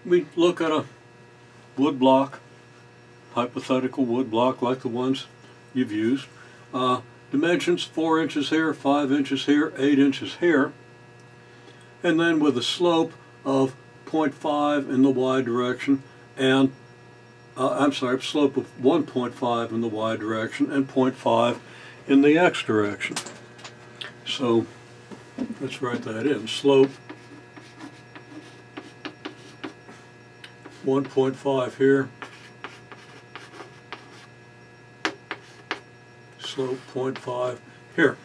we look at a wood block, hypothetical wood block like the ones you've used. Dimensions 4 inches here, 5 inches here, 8 inches here, and then with a slope of 0.5 in the y direction and slope of 1.5 in the y direction and 0.5 in the x direction. So let's write that in. Slope 1.5 here, slope 0.5 here.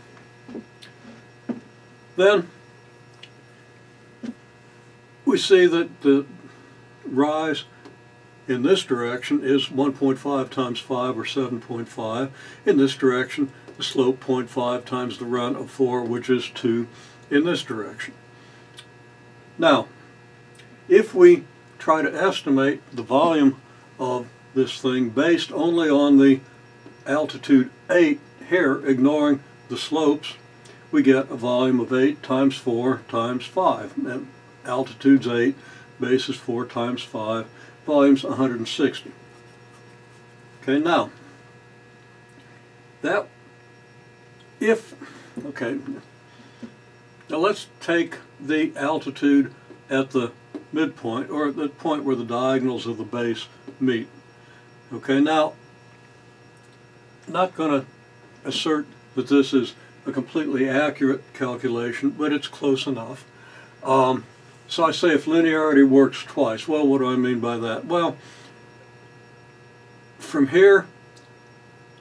Then we see that the rise in this direction is 1.5 times 5, or 7.5. In this direction, the slope 0.5 times the run of 4, which is 2 in this direction. Now, if we try to estimate the volume of this thing based only on the altitude 8 here, ignoring the slopes, we get a volume of 8 times 4 times 5. And altitude's 8, base is 4 times 5, volume's 160. Okay, now, now let's take the altitude at the midpoint, or at the point where the diagonals of the base meet. Okay, now, I'm not going to assert that this is a completely accurate calculation, but it's close enough. So I say if linearity works twice. Well, what do I mean by that? Well, from here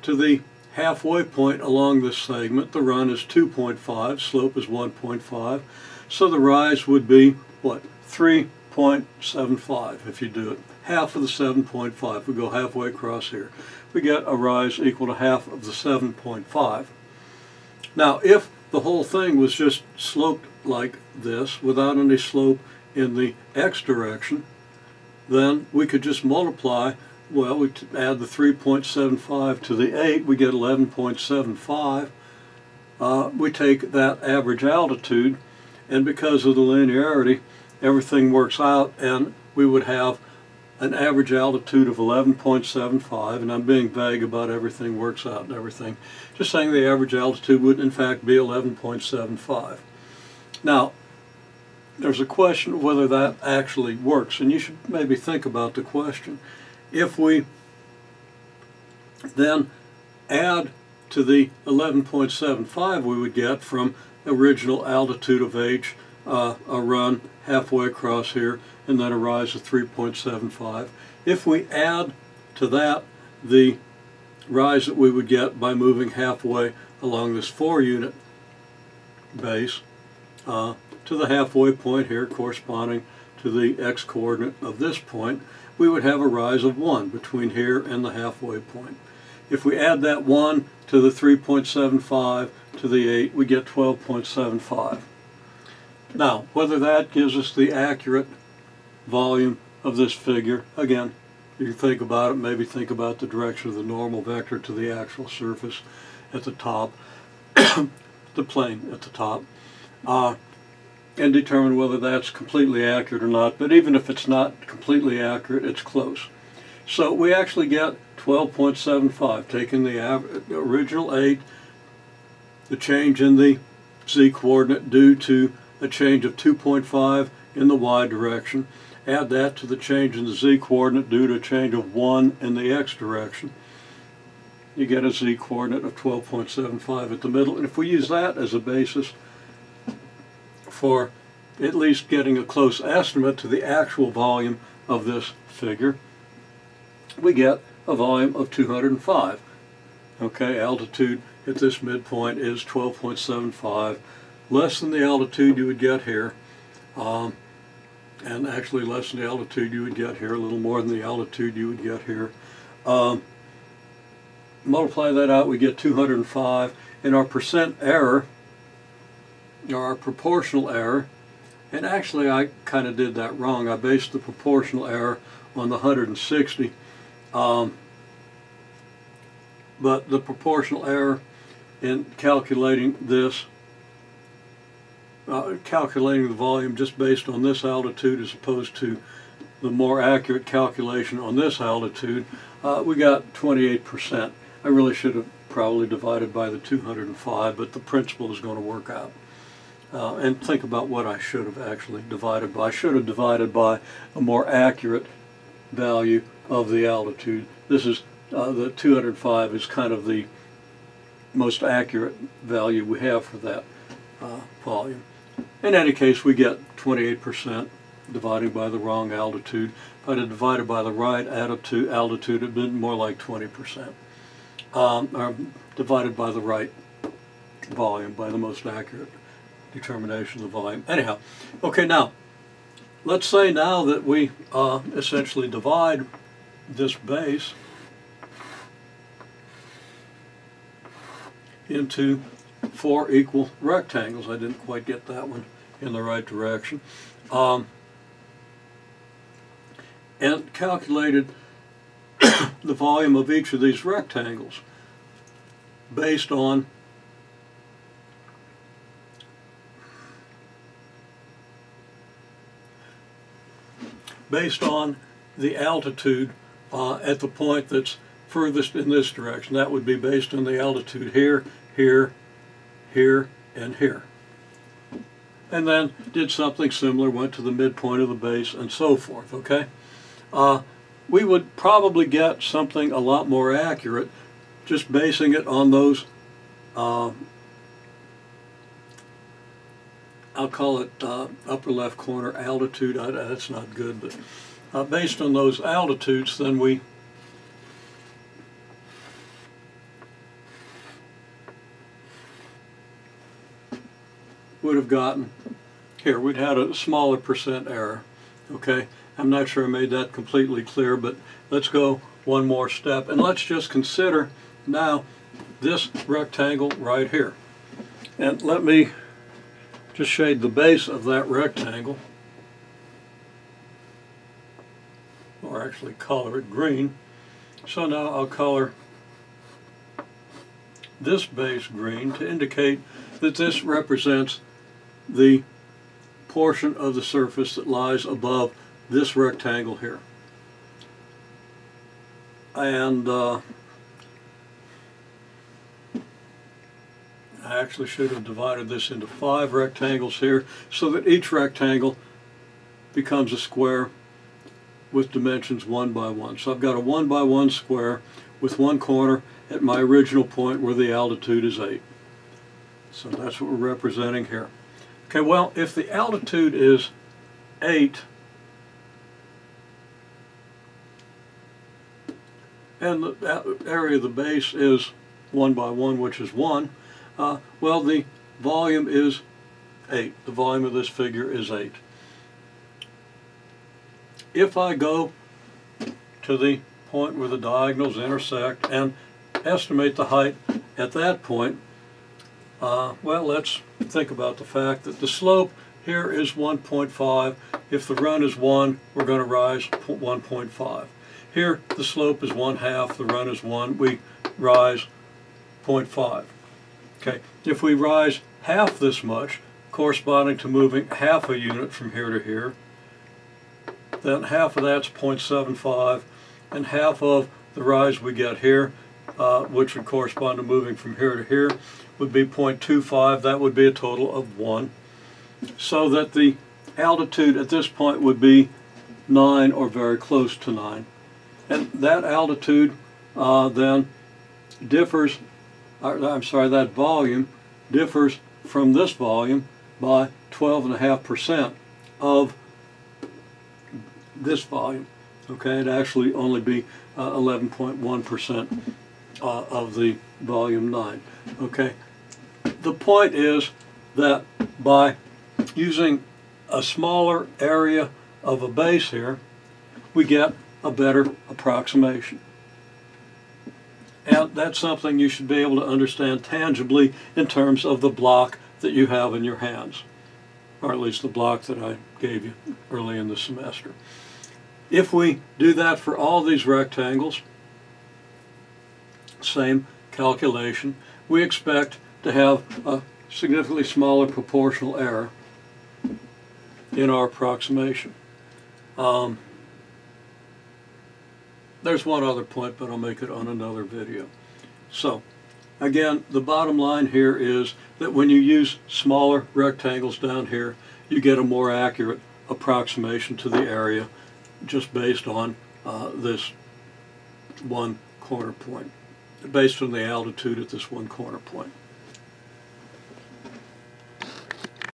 to the halfway point along this segment, the run is 2.5, slope is 1.5, so the rise would be, what, 3.75 if you do it. Half of the 7.5. We go halfway across here. We get a rise equal to half of the 7.5. Now, if the whole thing was just sloped like this, without any slope in the x direction, then we could just multiply. Well, we add the 3.75 to the 8, we get 11.75. We take that average altitude, and because of the linearity, everything works out, and we would have an average altitude of 11.75, and I'm being vague about everything works out and everything. Just saying the average altitude would in fact be 11.75. Now, there's a question of whether that actually works, and you should maybe think about the question. If we then add to the 11.75 we would get from original altitude of h, a run halfway across here, and then a rise of 3.75. If we add to that the rise that we would get by moving halfway along this 4-unit base to the halfway point here, corresponding to the x-coordinate of this point, we would have a rise of 1 between here and the halfway point. If we add that 1 to the 3.75 to the 8, we get 12.75. Now, whether that gives us the accurate volume of this figure, again, you think about it, maybe think about the direction of the normal vector to the actual surface at the top, the plane at the top, and determine whether that's completely accurate or not. But even if it's not completely accurate, it's close. So we actually get 12.75, taking the original 8, the change in the z-coordinate due to a change of 2.5 in the y direction, add that to the change in the z-coordinate due to a change of 1 in the x direction. You get a z-coordinate of 12.75 at the middle, and if we use that as a basis for at least getting a close estimate to the actual volume of this figure, we get a volume of 205. Okay, altitude at this midpoint is 12.75, less than the altitude you would get here, and actually less than the altitude you would get here, a little more than the altitude you would get here. Multiply that out, we get 205, and our percent error, or our proportional error, and actually I kind of did that wrong. I based the proportional error on the 160, but the proportional error in calculating this, calculating the volume just based on this altitude as opposed to the more accurate calculation on this altitude, we got 28%. I really should have probably divided by the 205, but the principle is going to work out. And think about what I should have actually divided by. I should have divided by a more accurate value of the altitude. This is the 205 is kind of the most accurate value we have for that volume. In any case, we get 28% dividing by the wrong altitude. If I'd have divided by the right altitude, it would have been more like 20%. Or divided by the right volume, by the most accurate determination of the volume. Anyhow, okay, now, let's say now that we essentially divide this base into 4 equal rectangles. I didn't quite get that one in the right direction. And calculated the volume of each of these rectangles based on the altitude at the point that's furthest in this direction. That would be based on the altitude here, here, here, and here. And then did something similar, went to the midpoint of the base, and so forth, okay? We would probably get something a lot more accurate just basing it on those, I'll call it upper left corner altitude. That's not good, but based on those altitudes, then we would have gotten, here, we'd had a smaller percent error, okay? I'm not sure I made that completely clear, but let's go one more step, and let's just consider now this rectangle right here. And let me just shade the base of that rectangle, or actually color it green. So now I'll color this base green to indicate that this represents the portion of the surface that lies above this rectangle here. And I actually should have divided this into 5 rectangles here so that each rectangle becomes a square with dimensions 1 by 1. So I've got a 1 by 1 square with one corner at my original point where the altitude is 8. So that's what we're representing here. Okay, well, if the altitude is 8 and the area of the base is 1 by 1, which is 1, well, the volume is 8. The volume of this figure is 8. If I go to the point where the diagonals intersect and estimate the height at that point, well, let's think about the fact that the slope here is 1.5. If the run is 1, we're going to rise 1.5. Here, the slope is 1/2, the run is 1, we rise 0.5. Okay, if we rise half this much, corresponding to moving half a unit from here to here, then half of that's 0.75, and half of the rise we get here, which would correspond to moving from here to here, would be 0.25. That would be a total of 1. So that the altitude at this point would be 9 or very close to 9. And that altitude then differs, that volume differs from this volume by 12.5% of this volume. Okay, it'd actually only be 11.1% of the volume 9. Okay, the point is that by using a smaller area of a base here, we get a better approximation. And that's something you should be able to understand tangibly in terms of the block that you have in your hands, or at least the block that I gave you early in the semester. If we do that for all these rectangles, same calculation, we expect to have a significantly smaller proportional error in our approximation. There's one other point, but I'll make it on another video. So, again, the bottom line here is that when you use smaller rectangles down here, you get a more accurate approximation to the area just based on this one corner point, based on the altitude at this one corner point.